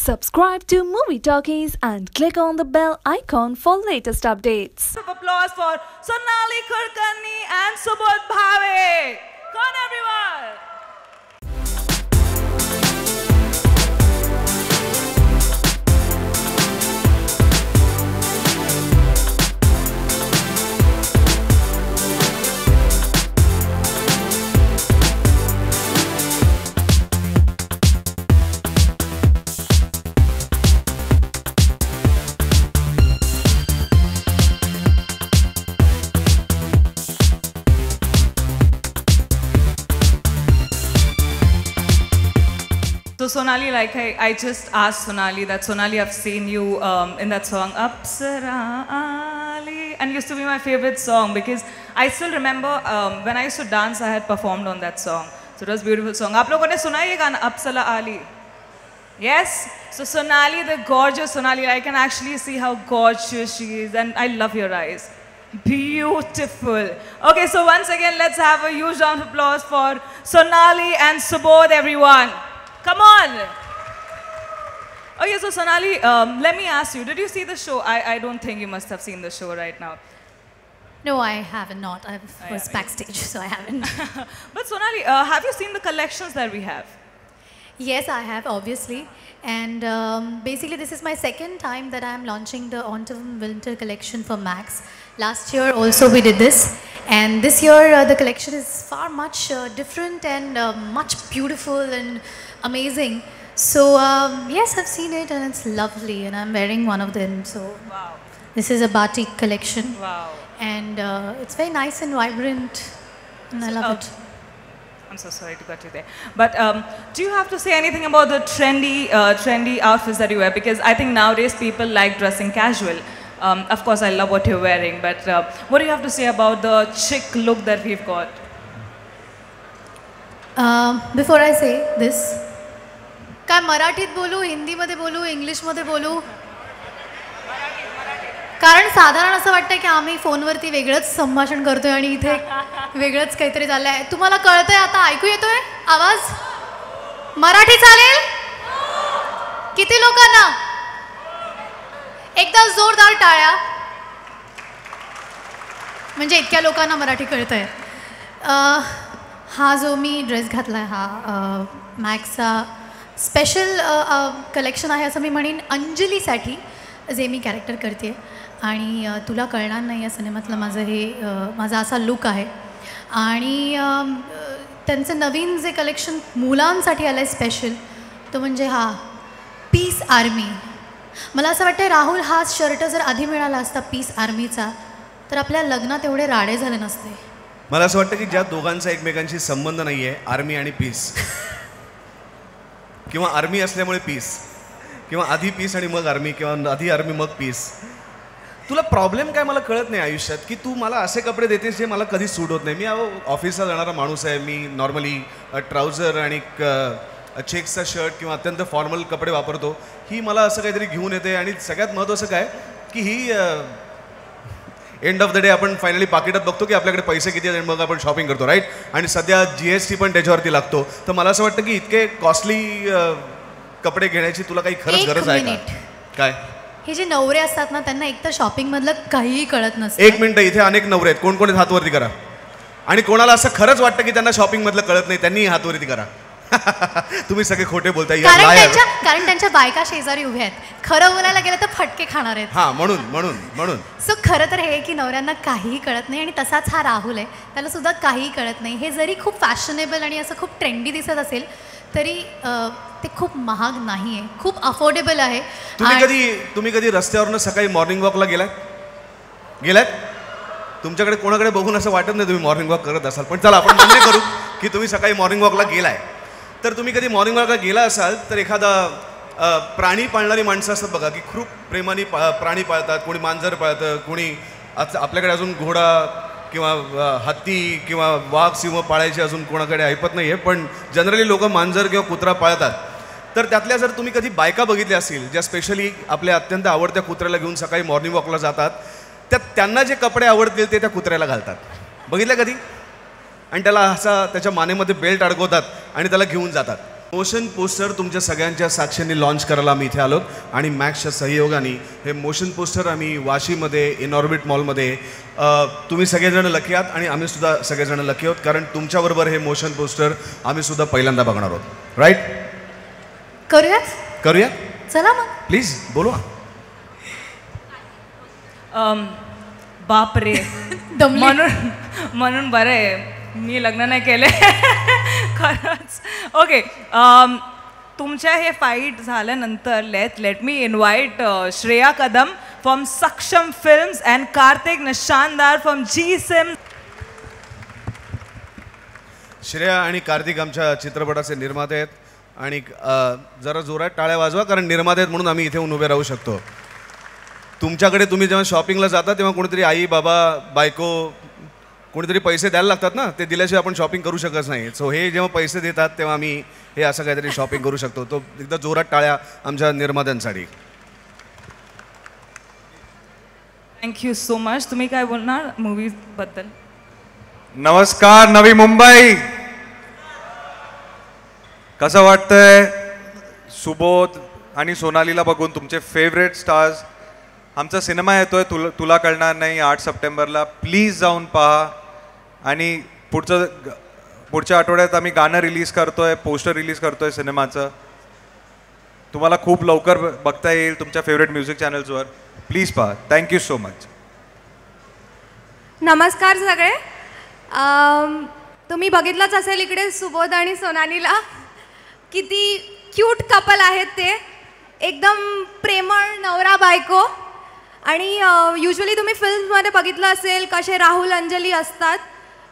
Subscribe to Movie Talkies and click on the bell icon for latest updates. Applause for Sonali Kulkarni and Subodh Bhave. Come on, everyone. So Sonali, like I just asked Sonali that Sonali, I've seen you in that song Apsara Ali, and used to be my favorite song because I still remember when I used to dance, I had performed on that song. So it was a beautiful song. आप लोगों ने सुना ये गाना Apsara Ali? Yes. So Sonali, the gorgeous Sonali, I can actually see how gorgeous she is, and I love your eyes. Beautiful. Okay, so once again, let's have a huge round of applause for Sonali and Subodh, everyone. Come on. Okay, so Sonali, let me ask you, did you see the show? I don't think you must have seen the show right now. No, I haven't not. I was backstage, so I haven't. But Sonali, have you seen the collections that we have? Yes, I have, obviously. And basically, this is my second time that I'm launching the autumn-winter collection for Max. Last year also we did this. And this year, the collection is far much different and much beautiful and amazing. So yes, I've seen it and it's lovely, and I'm wearing one of them. So Wow. this is a batik collection. Wow. And it's very nice and vibrant, and I love it. I'm so sorry to cut you there. But do you have to say anything about the trendy outfits that you wear? Because I think nowadays people like dressing casual. Of course, I love what you're wearing, but what do you have to say about the chic look that we've got? Before I say this, काय मराठीत बोलू, हिंदीमध्ये बोलू, इंग्लिशमध्ये बोलू? कारण साधारण असं वाटतं की आम्ही फोनवरती वेगळंच संभाषण करतोय आणि इथे वेगळंच काहीतरी झालं आहे. तुम्हाला कळतंय आता? ऐकू येतोय आवाज? मराठी चालेल? किती लोकांना? एकदा जोरदार टाळ्या. म्हणजे इतक्या लोकांना मराठी कळतंय. हा जो मी ड्रेस घातला आहे हा मॅक्सचा स्पेशल कलेक्शन आहे असं मी म्हणेन अंजलीसाठी, जे मी कॅरेक्टर करते आणि तुला कळणार नाही या सिनेमातलं माझा असा लुक आहे. आणि त्यांचं नवीन जे कलेक्शन मुलांसाठी आलं आहे स्पेशल, तो म्हणजे हा पीस आर्मी. मला असं वाटतं राहुल, हा शर्ट जर आधी मिळाला असता पीस आर्मीचा, तर आपल्या लग्नात एवढे राडे झाले नसते. मला असं वाटतं की ज्या दोघांचा एकमेकांशी संबंध नाही आहे, आर्मी आणि पीस, किंवा आर्मी असल्यामुळे पीस, किंवा आधी पीस आणि मग आर्मी, किंवा आधी आर्मी मग पीस, तुला प्रॉब्लेम काय मला कळत नाही आयुष्यात की तू मला असे कपडे देतेस जे मला कधी सूट होत नाही. मी ऑफिसला जाणारा माणूस आहे. मी नॉर्मली ट्राउझर आणि चेक्सचा शर्ट किंवा अत्यंत फॉर्मल कपडे वापरतो. ही मला असं काहीतरी घेऊन येते. आणि सगळ्यात महत्त्वाचं काय की ही एंड ऑफ द डे आपण फायनली पाकिटात बघतो की आपल्याकडे पैसे किती आहेत आणि मग आपण शॉपिंग करतो, राईट. आणि सध्या GST पण त्याच्यावरती लागतो. तर मला असं वाटतं की इतके कॉस्टली कपडे घेण्याची तुला काही खरंच गरज आहे का? काय हे जे नवरे असतात ना, त्यांना एकतर शॉपिंगमधलं काहीही कळत नसतं. एक मिनिट, इथे अनेक नवरे आहेत. कोण कोण हात वरती करा. आणि कोणाला असं खरंच वाटतं की त्यांना शॉपिंगमधलं कळत नाही, त्यांनी हात वरती करा. तुम्ही सगळे खोटे बोलताय. कारण त्यांच्या बायका शेजारी उभ्या आहेत. खरं बोलायला गेलं तर फटके खाणार आहेत. हा, म्हणून सो खरं तर हे की नवऱ्यांना काहीही कळत नाही. आणि तसाच हा राहुल आहे, त्याला सुद्धा काहीही कळत नाही. हे जरी खूप फॅशनेबल आणि असं खूप ट्रेंडी दिसत असेल तरी ते खूप महाग नाही आहे, खूप अफोर्डेबल आहे. तुम्ही कधी रस्त्यावरनं सकाळी मॉर्निंग वॉकला गेलात? तुमच्याकडे कोणाकडे बघून असं वाटत नाही तुम्ही मॉर्निंग वॉक करत असाल. पण चला आपण मान्य करू की तुम्ही सकाळी मॉर्निंग वॉकला गेलाय. तर तुम्ही कधी मॉर्निंग वॉकला गेला असाल तर एखादा प्राणी पाळणारी माणसं असतात बघा, की खूप प्रेमाने प्राणी पाळतात. कोणी मांजर पाळतं, कोणी आपल्याकडे अजून घोडा किंवा हत्ती किंवा वाघ सिंह पाळायचे अजून कोणाकडे ऐपत नाही आहे, पण जनरली लोक मांजर किंवा कुत्रा पाळतात. तर त्यातल्या जर तुम्ही कधी बायका बघितल्या असतील ज्या स्पेशली आपल्या अत्यंत आवडत्या कुत्र्याला घेऊन सकाळी मॉर्निंग वॉकला जातात, त्यांना जे कपडे आवडतील ते त्या कुत्र्याला घालतात. बघितलं कधी? आणि त्याला असा त्याच्या मानेमध्ये बेल्ट अडकवतात आणि त्याला घेऊन जातात. मोशन पोस्टर तुमच्या सगळ्यांच्या साक्षीने लॉन्च करायला आम्ही इथे आलो आणि मॅक्सच्या सहयोगाने हे मोशन पोस्टर आम्ही वाशीमध्ये इनऑर्बिट मॉलमध्ये तुम्ही सगळेजण लकी आहात आणि आम्ही सुद्धा सगळेजण लकी आहोत कारण तुमच्याबरोबर हे मोशन पोस्टर आम्ही सुद्धा पहिल्यांदा बघणार आहोत. राईट? करूया चला मग प्लीज बोलवा. बाप रे म्हणून बरं आहे मी लग्न नाही केले खरंच. ओके, तुमच्या हे फाईट झाल्यानंतर let me invite Shreya Kadam from Saksham films and Kartik Nishandar from GSIM. Shreya आणि कार्तिक आमच्या चित्रपटाचे निर्माते आहेत आणि जरा जोरात टाळ्या वाजवा कारण निर्माते आहेत म्हणून आम्ही इथे उभे राहू शकतो. तुमच्याकडे तुम्ही जेव्हा शॉपिंगला जाता तेव्हा कोणीतरी आई बाबा बायको कोणीतरी पैसे द्यायला लागतात ना, ते दिल्याशिवाय आपण शॉपिंग करू शकत नाही. सो हे जेव्हा पैसे देतात तेव्हा आम्ही हे असं काहीतरी शॉपिंग करू शकतो. तो एकदा जोरात टाळ्या आमच्या निर्मात्यांसाठी. Thank you so much. तुम्ही काय बोलणार मूवीबद्दल? नमस्कार नवी मुंबई, कसं वाटतंय सुबोध आणि सोनालीला बघून? तुमचे फेवरेट स्टार्स. आमचा सिनेमा येतोय तुला कळणार नाही 8 सप्टेंबरला. प्लीज जाऊन पहा. आणि पुढच्या आठवड्यात आम्ही गाणं रिलीज करतोय, पोस्टर रिलीज करतोय सिनेमाचं. तुम्हाला खूप लवकर बघता येईल तुमच्या फेवरेट म्युझिक चॅनल्सवर. प्लीज पहा. Thank you so much. नमस्कार सगळे. तुम्ही बघितलंच असेल इकडे सुबोध आणि सोनालीला. किती क्यूट कपल आहेत ते, एकदम प्रेमळ नवरा बायको. आणि युजली तुम्ही फिल्ममध्ये बघितलं असेल कसे राहुल अंजली असतात,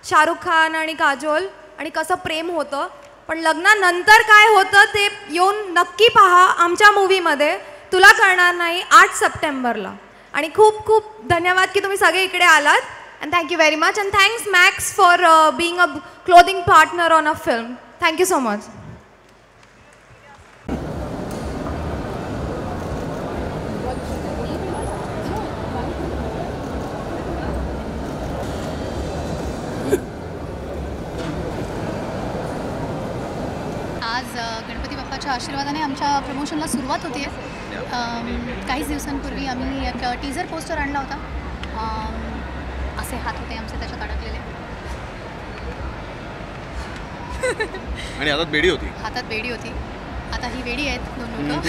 शाहरुख खान आणि काजोल, आणि कसं प्रेम होतं. पण लग्नानंतर काय होतं ते येऊन नक्की पहा आमच्या मूवीमध्ये. तुला कळणार नाही 8 सप्टेंबरला. आणि खूप खूप धन्यवाद की तुम्ही सगळे इकडे आलात. And thank you very much. And thanks max for being a clothing partner on a film. Thank you so much. आज गणपती बाप्पाच्या आशीर्वादाने आमच्या प्रमोशनला सुरुवात होती आहे. काहीच दिवसांपूर्वी आम्ही एक टीझर पोस्टर आणला होता. असे हात होते आमचे त्याच्यात अडकलेले. आणि हातात बेडी होती. हातात बेडी होती. आता ही वेडी आहेत दोन लोक.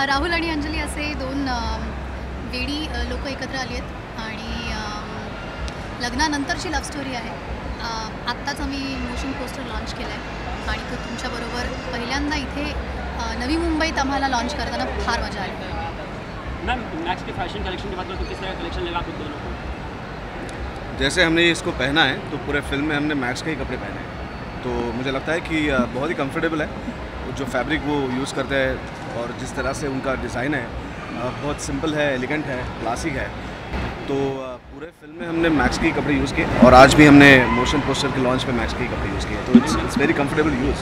राहुल आणि अंजली असे दोन वेडी लोक एकत्र आली आहेत आणि लग्नानंतरची लव्ह स्टोरी आहे. आत्ताच आम्ही मोशन पोस्टर लॉन्च केलं आहे आणि तो तुमच्याबरोबर पहिल्यांदा इथे नवी मुंबईत आम्हाला लॉन्च करताना फार मजा आली. मैम मैक्स के फैशन कलेक्शन की बात करें तो किस तरह कलेक्शन लगा आपको दोनों को? जैसे हमने इसको पहना है तो पूरे फिल्म में हमने मैक्स के ही कपड़े पहने हैं. तो मुझे लगता है कि बहुत ही कंफर्टेबल है. जो फैब्रिक वो यूज़ करते हैं और जिस तरह से उनका डिज़ाइन है बहुत सिंपल है, एलिगेंट है, क्लासिक है. तो पूरे फिल्म में हमने मैक्स के ही कपड़े यूज़ किए और आज भी हमने मोशन पोस्टर के लॉन्च पे मैक्स के ही कपड़े यूज़ किए. तो इट्स वेरी कंफर्टेबल यूज़.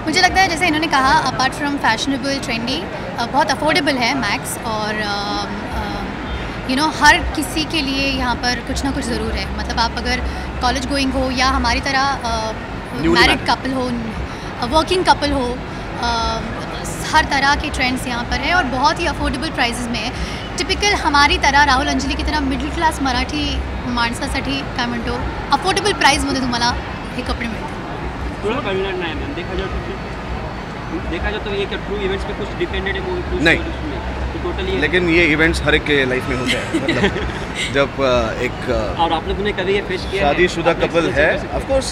मुझे लगता है जैसे इन्होंने कहा अपार्ट फ्रॉम फैशनेबल ट्रेंडी बहुत अफोर्डेबल है मैक्स. और हर किसी के लिए यहाँ पर कुछ ना कुछ ज़रूर है. मतलब आप अगर कॉलेज गोइंग हो या हमारी तरह मैरिड कपल हो, वर्किंग कपल हो, हर तरह के ट्रेंड्स यहाँ पर है और बहुत ही अफोर्डेबल प्राइजेस में है. टिपिकल हमारी तरह राहुल अंजली की तरह मिडल क्लास मराठी माणसासाठी काय म्हणतो अफोर्डेबल प्राइसमध्ये तुम्हाला हे कपडे मिळतात. थोड़ा कलर नहीं मैम. देखा जाए तो ये क्या ट्रू इवेंट्स पे कुछ डिपेंडेड है वो नहीं. तो टोटली. लेकिन ये इवेंट्स हर एक के लाइफ में होते हैं. मतलब जब एक और आप लोगों ने कभी ये फेस किया शादीशुदा कपल है, ऑफ कोर्स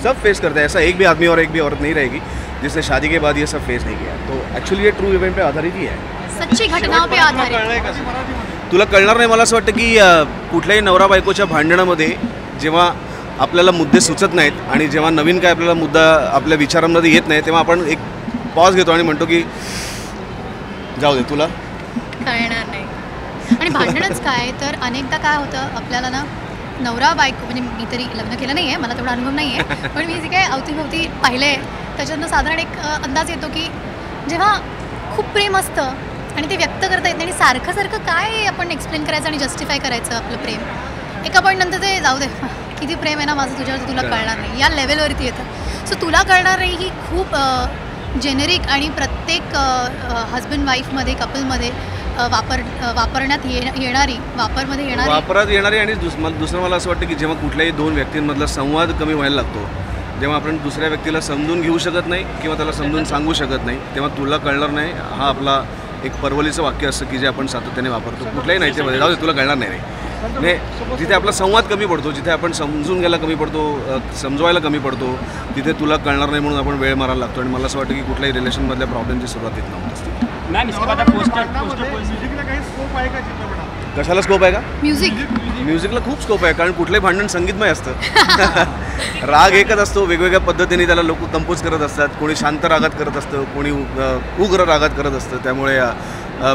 सब फेस करते हैं. ऐसा एक भी आदमी और एक भी औरत नहीं रहेगी जिसने शादी के बाद ये सब फेस नहीं किया. तो एक्चुअली ये ट्रू इवेंट पे आधारित ही है. सच्ची घटनाओं पे आधारित. तुला कळणार नाही. मला असं वाटतं की कुठल्याही नवरा बायकोच्या भांडणामध्ये जेव्हा आपल्याला मुद्दे सुचत नाहीत आणि जेव्हा नवीन काय आपल्याला मुद्दा आपल्या विचारांमध्ये येत नाही तेव्हा आपण एक पॉज घेतो आणि म्हणतो की जाऊ दे, तुला कळणार नाही. आणि भांडणच काय तर अनेकदा काय होतं आपल्याला ना नवरा बायको, म्हणजे मी तरी लग्न केलं नाही आहे, मला तेवढा अनुभव नाही आहे, पण मी जे काय अवतीभोवती पाहिलं आहे त्याच्यातनं साधारण एक अंदाज येतो की जेव्हा खूप प्रेम असतं आणि ते व्यक्त करता येत नाही आणि सारखं सारखं काय आपण एक्सप्लेन करायचं आणि जस्टिफाय करायचं आपलं प्रेम. एका पॉईंट नंतर ते जाऊ दे, किती प्रेम आहे ना माझं तुझ्यावर, तुला कळणार नाही, या लेवलवरती येतं. सो तुला कळणार नाही ही खूप जेनेरिक आणि प्रत्येक हजबंड वाईफमध्ये कपलमध्ये वापरण्यात येणारी वापरात येणारी आणि दुसरं मला असं वाटतं की जेव्हा कुठल्याही दोन व्यक्तींमधला संवाद कमी व्हायला लागतो, जेव्हा आपण दुसऱ्या व्यक्तीला समजून घेऊ शकत नाही किंवा त्याला समजून सांगू शकत नाही, तेव्हा तुला कळणार नाही हा आपला एक परवलीचं वाक्य असतं की जे आपण सातत्याने वापरतो कुठल्याही नाहीच्यामध्ये. जाऊ दे तुला कळणार नाही म्हणजे जिथे आपला संवाद कमी पडतो, जिथे आपण समजून घ्यायला कमी पडतो, समजवायला कमी पडतो, तिथे तुला कळणार नाही म्हणून आपण वेळ मारायला लागतो. आणि मला असं वाटतं की कुठल्याही रिलेशनमधल्या प्रॉब्लेमची सुरुवात इथं होत असते. मॅम इसके बाद म्युझिकला काही स्कोप आहे का चित्रपटात? कशाला स्कोप आहे का? म्युझिकला खूप स्कोप आहे, कारण कुठलंही भांडण संगीतमय असतं. राग एकच असतो, वेगवेगळ्या पद्धतीने त्याला लोक कंपोज करत असतात. कोणी शांत रागात करत असतं, कोणी उग्र रागात करत असतं. त्यामुळे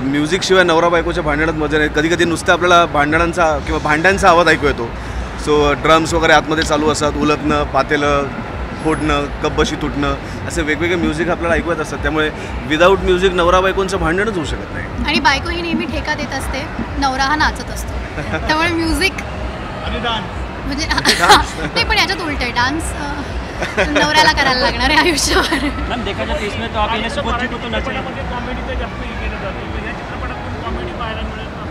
म्युझिकशिवाय नवरा बायकोच्या भांडणात मजा नाही. कधी कधी नुसतं आपल्याला भांडणांचा किंवा भांड्यांचा आवाज ऐकू येतो. सो ड्रम्स वगैरे आतमध्ये चालू असतात, उलटणं, पातेलं फोडणं, कब्बशी तुटणं, असे वेगवेगळे म्युझिक आपल्याला ऐकू येत असतात. त्यामुळे विदाऊट म्युझिक नवरा बायकोंचं भांडणच होऊ शकत नाही. आणि बायको ही नेहमी ठेका देत असते, नवरा हा नाचत असतो. त्यामुळे म्युझिक म्हणजे नाही, पण याच्यात उलट आहे. डान्स नवऱ्याला करायला लागणार आहे आयुष्यावर. मैम देखा जाए तो इसमें तो आप इन्हें सुबोध को तो नचने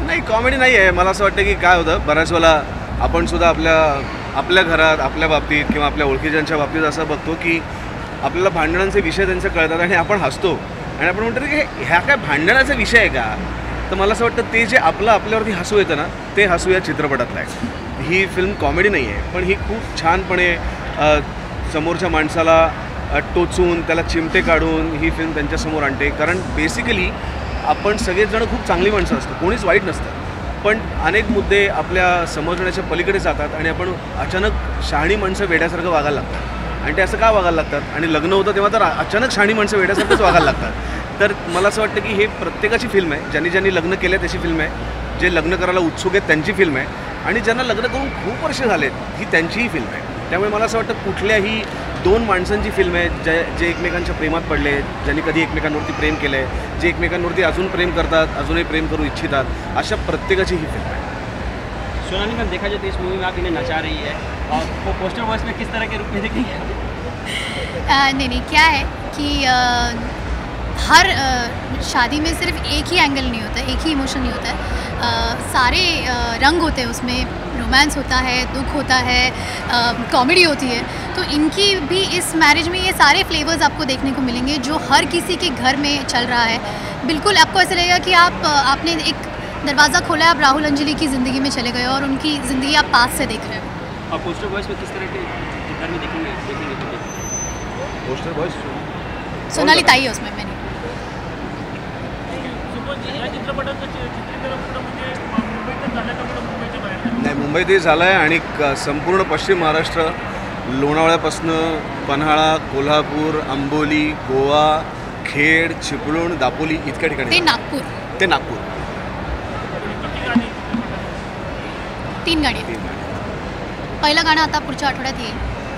नाही, कॉमेडी नाही आहे. मला असं वाटतं की काय होतं, बऱ्याच वेळेला आपण सुद्धा आपल्या घरात, आपल्या बाबतीत किंवा आपल्या ओळखीच्यांच्या बाबतीत असं बघतो की आपल्याला भांडणांचे विषय त्यांचे कळतात आणि आपण हसतो आणि आपण म्हणतो की ह्या काय भांडणाचा विषय आहे का? तर मला असं वाटतं ते जे आपल्यावरती हसू येतं ना, ते हसू या चित्रपटातलं आहे. ही फिल्म कॉमेडी नाही आहे, पण ही खूप छानपणे समोरच्या माणसाला टोचून त्याला चिमटे काढून ही फिल्म त्यांच्यासमोर आणते. कारण बेसिकली आपण सगळेजण खूप चांगली माणसं असतो, कोणीच वाईट नसतं, पण अनेक मुद्दे आपल्या समजण्याच्या पलीकडे जातात आणि आपण अचानक शहाणी माणसं वेड्यासारखं वागायला लागतात. आणि ते असं का वागायला लागतात? आणि लग्न होतं तेव्हा तर अचानक शहाणी माणसं वेड्यासारखंच वागायला लागतात. तर मला असं वाटतं की हे प्रत्येकाची फिल्म आहे. ज्यांनी लग्न केलं त्याची फिल्म आहे, जे लग्न करायला उत्सुक आहेत त्यांची फिल्म आहे, आणि ज्यांना लग्न करून खूप वर्ष झालेत ही त्यांचीही फिल्म आहे. त्यामुळे मला असं वाटतं कुठल्याही दोन माणसांची फिल्म आहे जे एकमेकांच्या प्रेमात पडले, ज्यांनी कधी एकमेकांवरती प्रेम केलं आहे, जे एकमेकांवरती अजून प्रेम करतात, अजूनही प्रेम करू इच्छितात, अशा प्रत्येकाची ही फिल्म आहे. सोनाली मैम देखा जाए तो इस मूवी में आप इन्हें नचा रही है और वो पोस्टर वॉइस में किस तरह के रूप में दिखेंगे? नहीं, क्या है कि हर शादी में सिर्फ एक ही एंगल नहीं होता है, एक ही इमोशन नहीं होता है. सारे रंग होते हैं उसमें. रोमांस होता है, दुख होता है, कॉमेडी होती है. तो इनकी भी इस मैरिज में ये सारे फ्लेवर्स आपको देखने को मिलेंगे जो हर किसी के घर में चल रहा है. बिल्कुल आपको ऐसा लगेगा कि आपने एक दरवाज़ा खोला, आप राहुल अंजलि की ज़िंदगी में चले गए और उनकी ज़िंदगी आप पास से देख रहे हो. और पोस्टर वॉइस में किस तरह के किरदार में देखेंगे पोस्टर बॉयज सोनाली ताई है उसमें. मैंने नाही, मुंबईतही झालं आहे आणि संपूर्ण पश्चिम महाराष्ट्र, लोणावळ्यापासून पन्हाळा, कोल्हापूर, आंबोली, गोवा, खेड, चिपळूण, दापोली इतक्या ठिकाणी. ते नागपूर 3 गाणी. पहिलं गाणं आता पुढच्या आठवड्यात येईल.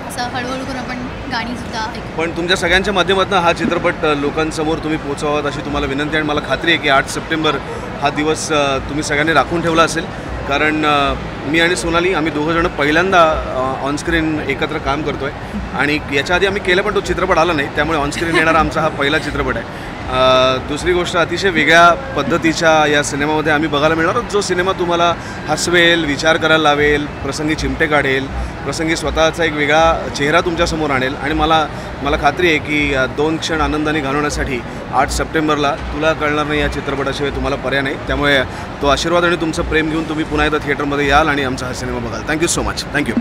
असं हळूहळू करून आपण गाणीसुद्धा ऐकू. पण तुमच्या सगळ्यांच्या माध्यमातून हा चित्रपट लोकांसमोर तुम्ही पोहोचवावा अशी तुम्हाला विनंती. आणि मला खात्री आहे की 8 सप्टेंबर हा दिवस तुम्ही सगळ्यांनी राखून ठेवला असेल. कारण मी आणि सोनाली आम्ही दोघंजणं पहिल्यांदा ऑनस्क्रीन एकत्र काम करतो आहे. आणि याच्या आधी आम्ही केलं पण तो चित्रपट आला नाही, त्यामुळे ऑनस्क्रीन येणारा आमचा हा पहिला चित्रपट आहे. दुसरी गोष्ट, अतिशय वेगळ्या पद्धतीच्या या सिनेमामध्ये आम्ही बघायला मिळणार जो सिनेमा तुम्हाला हसवेल, विचार करायला लावेल, प्रसंगी चिमटे काढेल, प्रसंगी स्वतःचा एक वेगळा चेहरा तुमच्यासमोर आणेल. आणि मला खात्री आहे की 2 क्षण आनंदाने घालवण्यासाठी 8 सप्टेंबरला तुला कळणार नाही या चित्रपटाशिवाय तुम्हाला पर्याय नाही. त्यामुळे तो आशीर्वाद आणि तुमचं प्रेम घेऊन तुम्ही पुन्हा एकदा थिएटरमध्ये याल आणि आमचा हा सिनेमा बघाल. Thank you so much. थँक्यू.